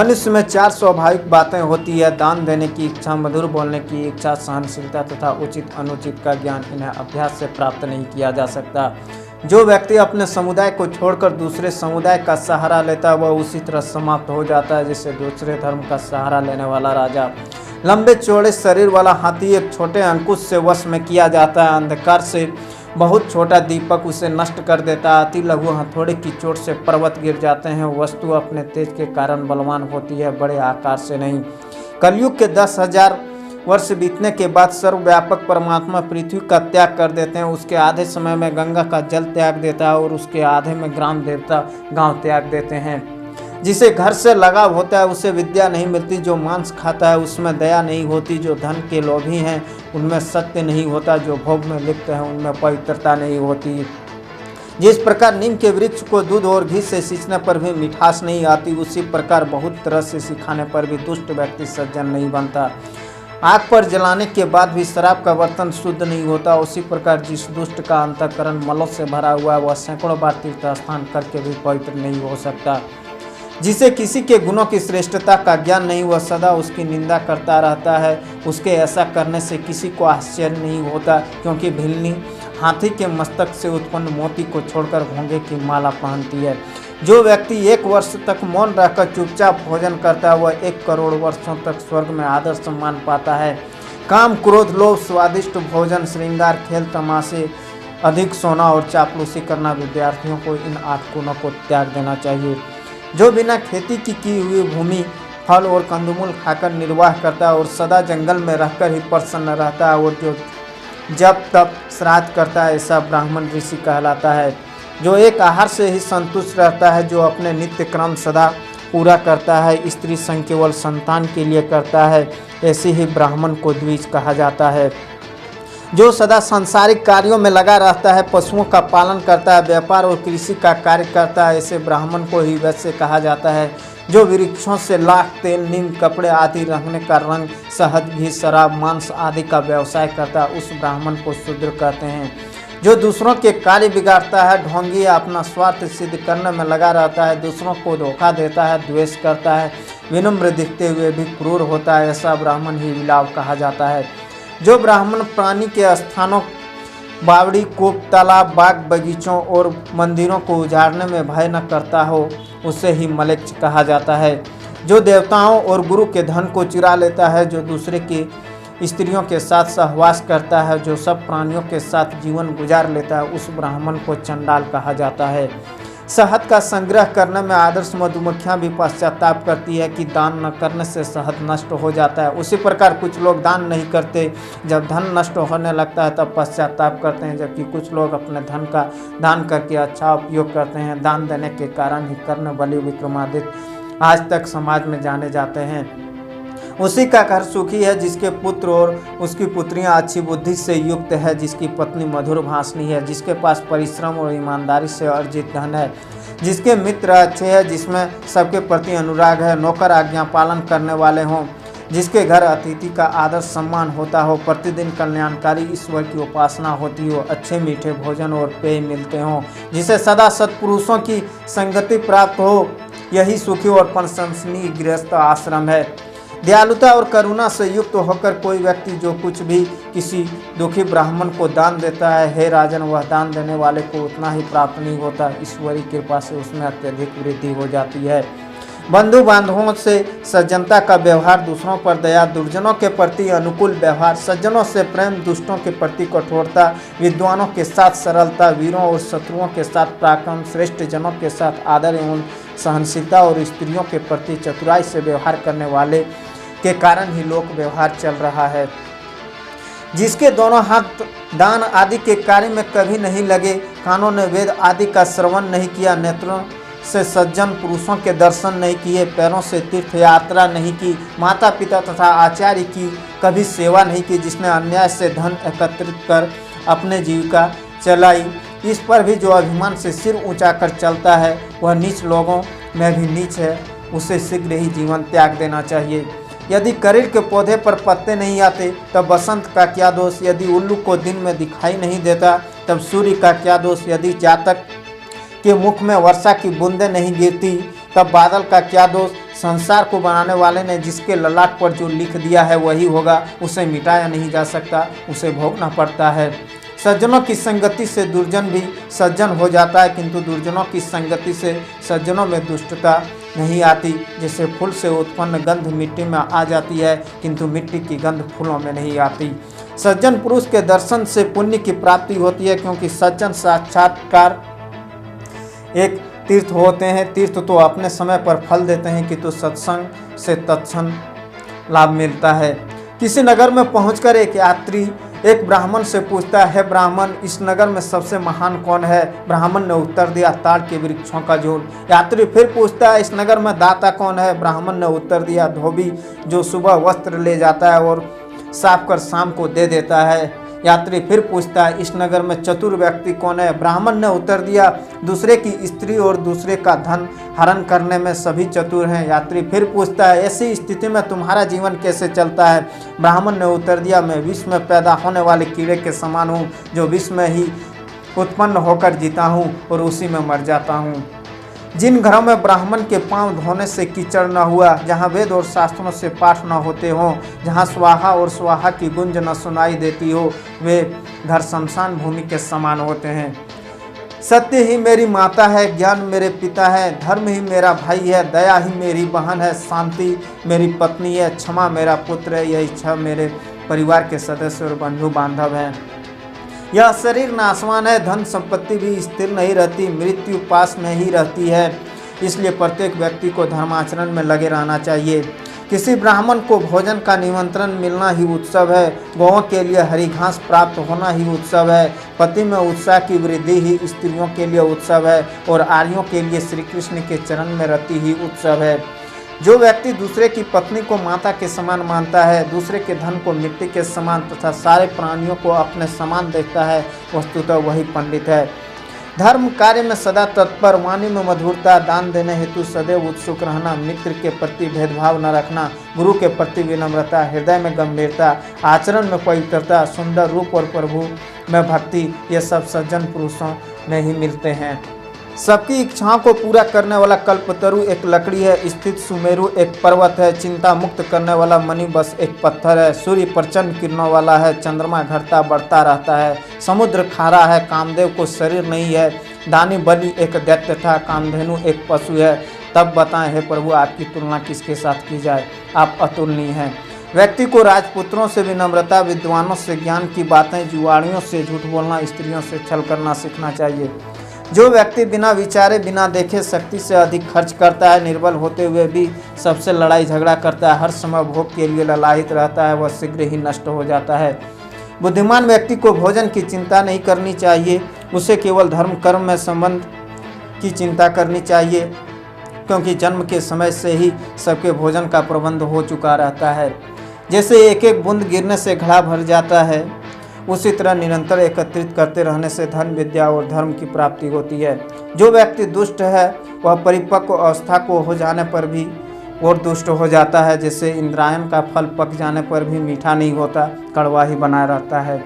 मनुष्य में 4 स्वाभाविक बातें होती है: दान देने की इच्छा, मधुर बोलने की इच्छा, सहनशीलता तथा उचित अनुचित का ज्ञान। इन्हें अभ्यास से प्राप्त नहीं किया जा सकता। जो व्यक्ति अपने समुदाय को छोड़कर दूसरे समुदाय का सहारा लेता है वह उसी तरह समाप्त हो जाता है जैसे दूसरे धर्म का सहारा लेने वाला राजा। लंबे चौड़े शरीर वाला हाथी एक छोटे अंकुश से वश में किया जाता है। अंधकार से बहुत छोटा दीपक उसे नष्ट कर देता है। अति लघु हथौड़े की चोट से पर्वत गिर जाते हैं। वस्तु अपने तेज के कारण बलवान होती है, बड़े आकार से नहीं। कलयुग के 10,000 वर्ष बीतने के बाद सर्वव्यापक परमात्मा पृथ्वी का त्याग कर देते हैं। उसके आधे समय में गंगा का जल त्याग देता है और उसके आधे में ग्राम देवता गांव त्याग देते हैं। जिसे घर से लगाव होता है उसे विद्या नहीं मिलती। जो मांस खाता है उसमें दया नहीं होती। जो धन के लोभी हैं उनमें सत्य नहीं होता। जो भोग में लिप्त हैं उनमें पवित्रता नहीं होती। जिस प्रकार नीम के वृक्ष को दूध और घी से सींचने पर भी मिठास नहीं आती, उसी प्रकार बहुत तरह से सिखाने पर भी दुष्ट व्यक्ति सज्जन नहीं बनता। आग पर जलाने के बाद भी शराब का बर्तन शुद्ध नहीं होता, उसी प्रकार जिस दुष्ट का अंतःकरण मलों से भरा हुआ है वह सैकड़ों बार तीर्थ स्नान करके भी पवित्र नहीं हो सकता। जिसे किसी के गुणों की श्रेष्ठता का ज्ञान नहीं वह सदा उसकी निंदा करता रहता है। उसके ऐसा करने से किसी को आश्चर्य नहीं होता, क्योंकि भिलनी हाथी के मस्तक से उत्पन्न मोती को छोड़कर घोंघे की माला पहनती है। जो व्यक्ति 1 वर्ष तक मौन रहकर चुपचाप भोजन करता है वह 1 करोड़ वर्षों तक स्वर्ग में आदर सम्मान पाता है। काम, क्रोध, लोभ, स्वादिष्ट भोजन, श्रृंगार, खेल, तमाशे, अधिक सोना और चापलूसी करना, विद्यार्थियों को इन 8 गुणों को त्याग देना चाहिए। जो बिना खेती की हुई भूमि, फल और कंदमूल खाकर निर्वाह करता है और सदा जंगल में रहकर ही प्रसन्न रहता है और जो जब तब श्राद्ध करता है ऐसा ब्राह्मण ऋषि कहलाता है। जो एक आहार से ही संतुष्ट रहता है, जो अपने नित्य क्रम सदा पूरा करता है, स्त्री संग केवल संतान के लिए करता है, ऐसे ही ब्राह्मण को द्विज कहा जाता है। जो सदा सांसारिक कार्यों में लगा रहता है, पशुओं का पालन करता है, व्यापार और कृषि का कार्य करता है, ऐसे ब्राह्मण को ही वैश्य कहा जाता है। जो वृक्षों से लाख, तेल, नीम, कपड़े आदि रखने का रंग, शहद, घी, शराब, मांस आदि का व्यवसाय करता है उस ब्राह्मण को शूद्र कहते हैं। जो दूसरों के कार्य बिगाड़ता है, ढोंगी या अपना स्वार्थ सिद्ध करने में लगा रहता है, दूसरों को धोखा देता है, द्वेष करता है, विनम्र दिखते हुए भी क्रूर होता है, ऐसा ब्राह्मण ही विलाव कहा जाता है। जो ब्राह्मण प्राणी के स्थानों, बावड़ी, कूप, तालाब, बाग, बगीचों और मंदिरों को उजाड़ने में भय न करता हो उसे ही मलेच्छ कहा जाता है। जो देवताओं और गुरु के धन को चुरा लेता है, जो दूसरे की स्त्रियों के साथ सहवास करता है, जो सब प्राणियों के साथ जीवन गुजार लेता है उस ब्राह्मण को चंडाल कहा जाता है। शहद का संग्रह करने में आदर्श मधुमक्खियां भी पश्चाताप करती है कि दान न करने से शहद नष्ट हो जाता है। उसी प्रकार कुछ लोग दान नहीं करते, जब धन नष्ट होने लगता है तब पश्चाताप करते हैं, जबकि कुछ लोग अपने धन का दान करके अच्छा उपयोग करते हैं। दान देने के कारण ही कर्णबलि विक्रमादित्य आज तक समाज में जाने जाते हैं। उसी का घर सुखी है जिसके पुत्र और उसकी पुत्रियां अच्छी बुद्धि से युक्त है, जिसकी पत्नी मधुर भाषणी है, जिसके पास परिश्रम और ईमानदारी से अर्जित धन है, जिसके मित्र अच्छे हैं, जिसमें सबके प्रति अनुराग है, नौकर आज्ञा पालन करने वाले हों, जिसके घर अतिथि का आदर सम्मान होता हो, प्रतिदिन कल्याणकारी ईश्वर की उपासना होती हो, अच्छे मीठे भोजन और पेय मिलते हों, जिसे सदा सत्पुरुषों की संगति प्राप्त हो, यही सुखी और प्रशंसनीय गृहस्थ आश्रम है। दयालुता और करुणा से युक्त होकर कोई व्यक्ति जो कुछ भी किसी दुखी ब्राह्मण को दान देता है, हे राजन, वह दान देने वाले को उतना ही प्राप्त नहीं होता, ईश्वरी कृपा से उसमें अत्यधिक वृद्धि हो जाती है। बंधु बांधवों से सज्जनता का व्यवहार, दूसरों पर दया, दुर्जनों के प्रति अनुकूल व्यवहार, सज्जनों से प्रेम, दुष्टों के प्रति कठोरता, विद्वानों के साथ सरलता, वीरों और शत्रुओं के साथ पराक्रम, श्रेष्ठ जनों के साथ आदर एवं सहनशीलता और स्त्रियों के प्रति चतुराई से व्यवहार करने वाले के कारण ही लोक व्यवहार चल रहा है। जिसके दोनों हाथ दान आदि के कार्य में कभी नहीं लगे, कानों ने वेद आदि का श्रवण नहीं किया, नेत्रों से सज्जन पुरुषों के दर्शन नहीं किए, पैरों से तीर्थ यात्रा नहीं की, माता पिता तथा आचार्य की कभी सेवा नहीं की, जिसने अन्याय से धन एकत्रित कर अपने जीविका चलाई, इस पर भी जो अभिमान से सिर ऊंचा कर चलता है वह नीच लोगों में भी नीच है, उसे शीघ्र ही जीवन त्याग देना चाहिए। यदि करीड़ के पौधे पर पत्ते नहीं आते तब बसंत का क्या दोष, यदि उल्लू को दिन में दिखाई नहीं देता तब सूर्य का क्या दोष, यदि जातक के मुख में वर्षा की बूंदें नहीं गिरती तब बादल का क्या दोष। संसार को बनाने वाले ने जिसके ललाट पर जो लिख दिया है वही होगा, उसे मिटाया नहीं जा सकता, उसे भोगना पड़ता है। सज्जनों की संगति से दुर्जन भी सज्जन हो जाता है, किंतु दुर्जनों की संगति से सज्जनों में दुष्टता नहीं आती। जैसे फूल से उत्पन्न गंध मिट्टी में आ जाती है, किंतु मिट्टी की गंध फूलों में नहीं आती। सज्जन पुरुष के दर्शन से पुण्य की प्राप्ति होती है, क्योंकि सज्जन साक्षात्कार एक तीर्थ होते हैं। तीर्थ तो अपने समय पर फल देते हैं, किंतु सत्संग से तत्क्षण लाभ मिलता है। किसी नगर में पहुंचकर एक यात्री एक ब्राह्मण से पूछता है, ब्राह्मण, इस नगर में सबसे महान कौन है? ब्राह्मण ने उत्तर दिया, ताड़ के वृक्षों का झुंड। यात्री फिर पूछता है, इस नगर में दाता कौन है? ब्राह्मण ने उत्तर दिया, धोबी, जो सुबह वस्त्र ले जाता है और साफ कर शाम को दे देता है। यात्री फिर पूछता है, इस नगर में चतुर व्यक्ति कौन है? ब्राह्मण ने उत्तर दिया, दूसरे की स्त्री और दूसरे का धन हरण करने में सभी चतुर हैं। यात्री फिर पूछता है, ऐसी स्थिति में तुम्हारा जीवन कैसे चलता है? ब्राह्मण ने उत्तर दिया, मैं विष में पैदा होने वाले कीड़े के समान हूँ, जो विष में ही उत्पन्न होकर जीता हूँ और उसी में मर जाता हूँ। जिन घरों में ब्राह्मण के पांव धोने से कीचड़ न हुआ, जहाँ वेद और शास्त्रों से पाठ न होते हों, जहाँ स्वाहा और स्वाहा की गुंज न सुनाई देती हो, वे घर शमशान भूमि के समान होते हैं। सत्य ही मेरी माता है, ज्ञान मेरे पिता है, धर्म ही मेरा भाई है, दया ही मेरी बहन है, शांति मेरी पत्नी है, क्षमा मेरा पुत्र है, यही छह मेरे परिवार के सदस्य और बंधु बांधव हैं। यह शरीर नाशवान है, धन संपत्ति भी स्थिर नहीं रहती, मृत्यु पास में ही रहती है। इसलिए प्रत्येक व्यक्ति को धर्माचरण में लगे रहना चाहिए। किसी ब्राह्मण को भोजन का निमंत्रण मिलना ही उत्सव है, गौओं के लिए हरी घास प्राप्त होना ही उत्सव है, पति में उत्साह की वृद्धि ही स्त्रियों के लिए उत्सव है, और आर्यों के लिए श्री कृष्ण के चरण में रति ही उत्सव है। जो व्यक्ति दूसरे की पत्नी को माता के समान मानता है, दूसरे के धन को मिट्टी के समान तथा सारे प्राणियों को अपने समान देखता है, वस्तुतः वही पंडित है। धर्म कार्य में सदा तत्पर, वाणी में मधुरता, दान देने हेतु सदैव उत्सुक रहना, मित्र के प्रति भेदभाव न रखना, गुरु के प्रति विनम्रता, हृदय में गंभीरता, आचरण में पवित्रता, सुंदर रूप और प्रभु में भक्ति, ये सब सज्जन पुरुषों में ही मिलते हैं। सबकी इच्छाओं को पूरा करने वाला कल्पतरु एक लकड़ी है, स्थित सुमेरु एक पर्वत है, चिंता मुक्त करने वाला मणि बस एक पत्थर है, सूर्य प्रचंड किरणों वाला है, चंद्रमा घटता बढ़ता रहता है, समुद्र खारा है, कामदेव को शरीर नहीं है, दानी बलि एक दैत्य था, कामधेनु एक पशु है। तब बताएं हे प्रभु, आपकी तुलना किसके साथ की जाए? आप अतुलनीय हैं। व्यक्ति को राजपुत्रों से विनम्रता, विद्वानों से ज्ञान की बातें, जुआड़ियों से झूठ बोलना, स्त्रियों से छल करना सीखना चाहिए। जो व्यक्ति बिना विचारे बिना देखे शक्ति से अधिक खर्च करता है, निर्बल होते हुए भी सबसे लड़ाई झगड़ा करता है, हर समय भोग के लिए ललायित रहता है, वह शीघ्र ही नष्ट हो जाता है। बुद्धिमान व्यक्ति को भोजन की चिंता नहीं करनी चाहिए, उसे केवल धर्म कर्म में संबंध की चिंता करनी चाहिए, क्योंकि जन्म के समय से ही सबके भोजन का प्रबंध हो चुका रहता है। जैसे एक एक बूंद गिरने से घड़ा भर जाता है, उसी तरह निरंतर एकत्रित करते रहने से धन, विद्या और धर्म की प्राप्ति होती है। जो व्यक्ति दुष्ट है वह परिपक्व अवस्था को हो जाने पर भी और दुष्ट हो जाता है, जैसे इंद्रायण का फल पक जाने पर भी मीठा नहीं होता, कड़वा ही बना रहता है।